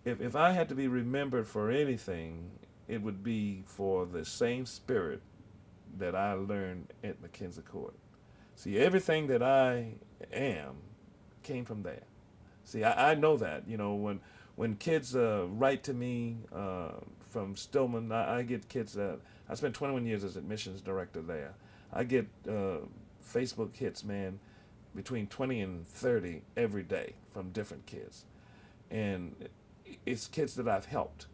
if I had to be remembered for anything, it would be for the same spirit that I learned at McKenzie Court. See, everything that I am came from there. See, I know that. When kids write to me from Stillman, I get kids that I spent 21 years as admissions director there. I get Facebook hits, man, between 20 and 30 every day from different kids, and it's kids that I've helped,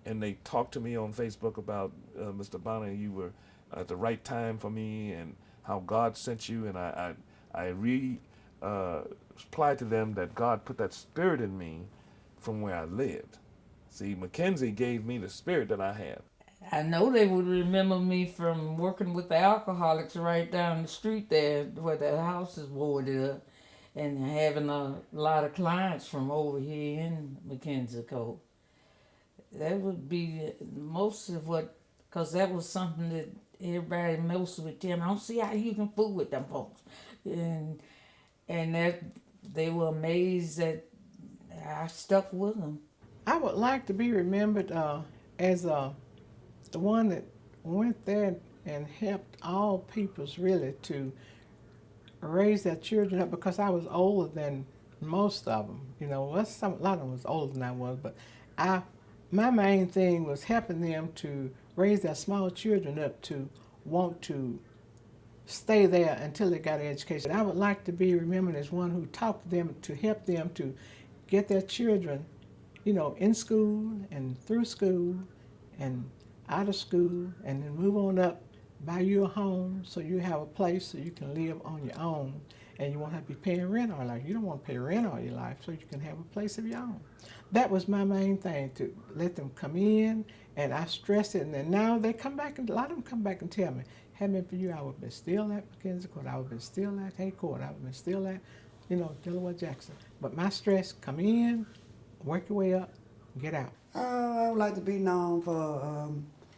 and they talk to me on Facebook about Mr. Bonner, you were at the right time for me, and how God sent you, and I reply to them that God put that spirit in me from where I lived. See, McKenzie gave me the spirit that I have. I know they would remember me from working with the alcoholics right down the street there where the house is boarded up and having a lot of clients from over here in McKenzie Cove. That would be most of what, because that was something that everybody most would tell me. I don't see how you can fool with them folks. And, and that they were amazed that I stuck with them. I would like to be remembered as the one that went there and helped all peoples really to raise their children up, because I was older than most of them. A lot of them was older than I was, but I, my main thing was helping them to raise their small children up to want to stay there until they got an education. I would like to be remembered as one who taught them to help them to get their children, in school and through school and out of school, and then move on up, buy you a home so you have a place so you can live on your own, and you won't have to be paying rent all your life. You don't want to pay rent all your life, so you can have a place of your own. That was my main thing, to let them come in, and I stressed it, and then now they come back, and a lot of them come back and tell me, had been for you, I would have been still at McKenzie Court, I would have been still at Hay Court, I would have been still at, Delaware Jackson. But my stress, come in, work your way up, get out. I would like to be known for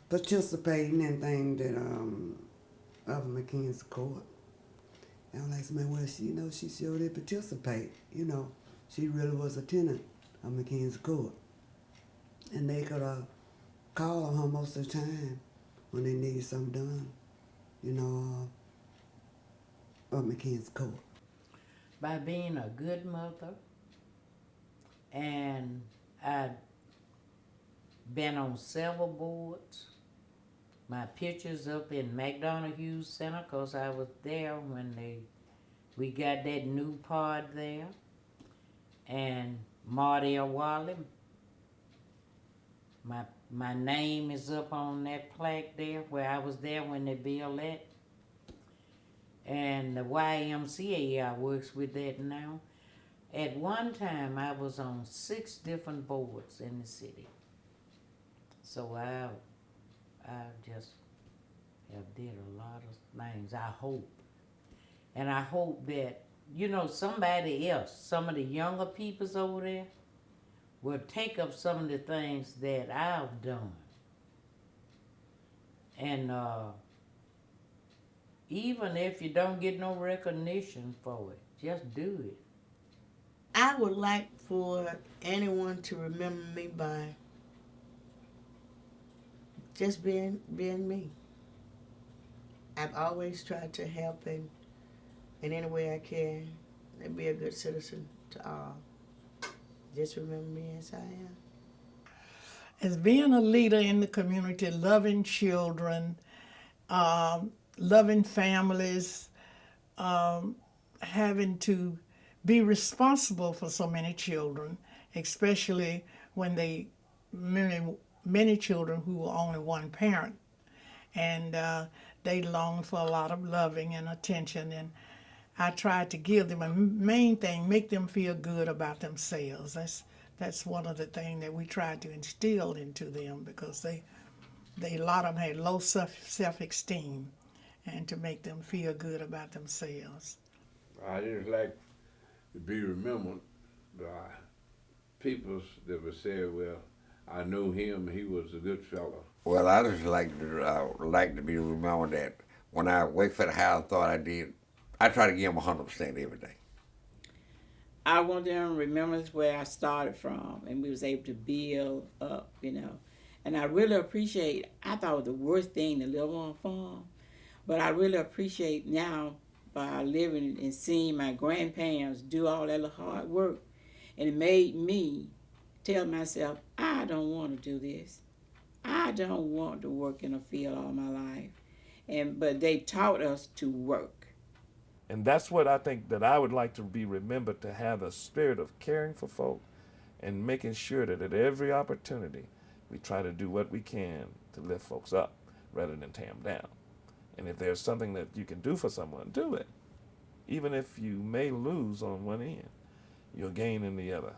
participating in things that of McKenzie Court. And I'm like somebody, well, she sure did participate. She really was a tenant of McKenzie Court, and they could call on her most of the time when they needed something done. Of McKenzie Court. By being a good mother, and I've been on several boards. My picture's up in McDonough Hughes Center because I was there when we got that new pod there. And Marty Awali, my name is up on that plaque there where I was there when they built that. And the YMCA I works with that now. At one time I was on 6 different boards in the city. So I just have did a lot of things, I hope. And I hope that, somebody else, some of the younger peoples over there, will take up some of the things that I've done. And even if you don't get no recognition for it, just do it. I would like for anyone to remember me by just being me. I've always tried to help in any way I can and be a good citizen to all. Just remember me as I am. As being a leader in the community, loving children, loving families, having to be responsible for so many children, especially when many children who were only one parent, and they longed for a lot of loving and attention, and I tried to give them a main thing, make them feel good about themselves. That's one of the things that we tried to instill into them, because they a lot of them had low self-esteem, and to make them feel good about themselves. I just like to be remembered by people that would say, well, I knew him, he was a good fellow. Well, I just like to be remembered that when I wake for the house, thought I did, I try to give them 100% every day. I want them to remember where I started from, and we was able to build up, And I really appreciate. I thought it was the worst thing to live on a farm, but I really appreciate now by living and seeing my grandparents do all that hard work, and it made me tell myself, I don't want to do this. I don't want to work in a field all my life, but they taught us to work. And that's what I think that I would like to be remembered, to have the spirit of caring for folk and making sure that at every opportunity we try to do what we can to lift folks up rather than tear them down. And if there's something that you can do for someone, do it. Even if you may lose on one end, you'll gain in the other.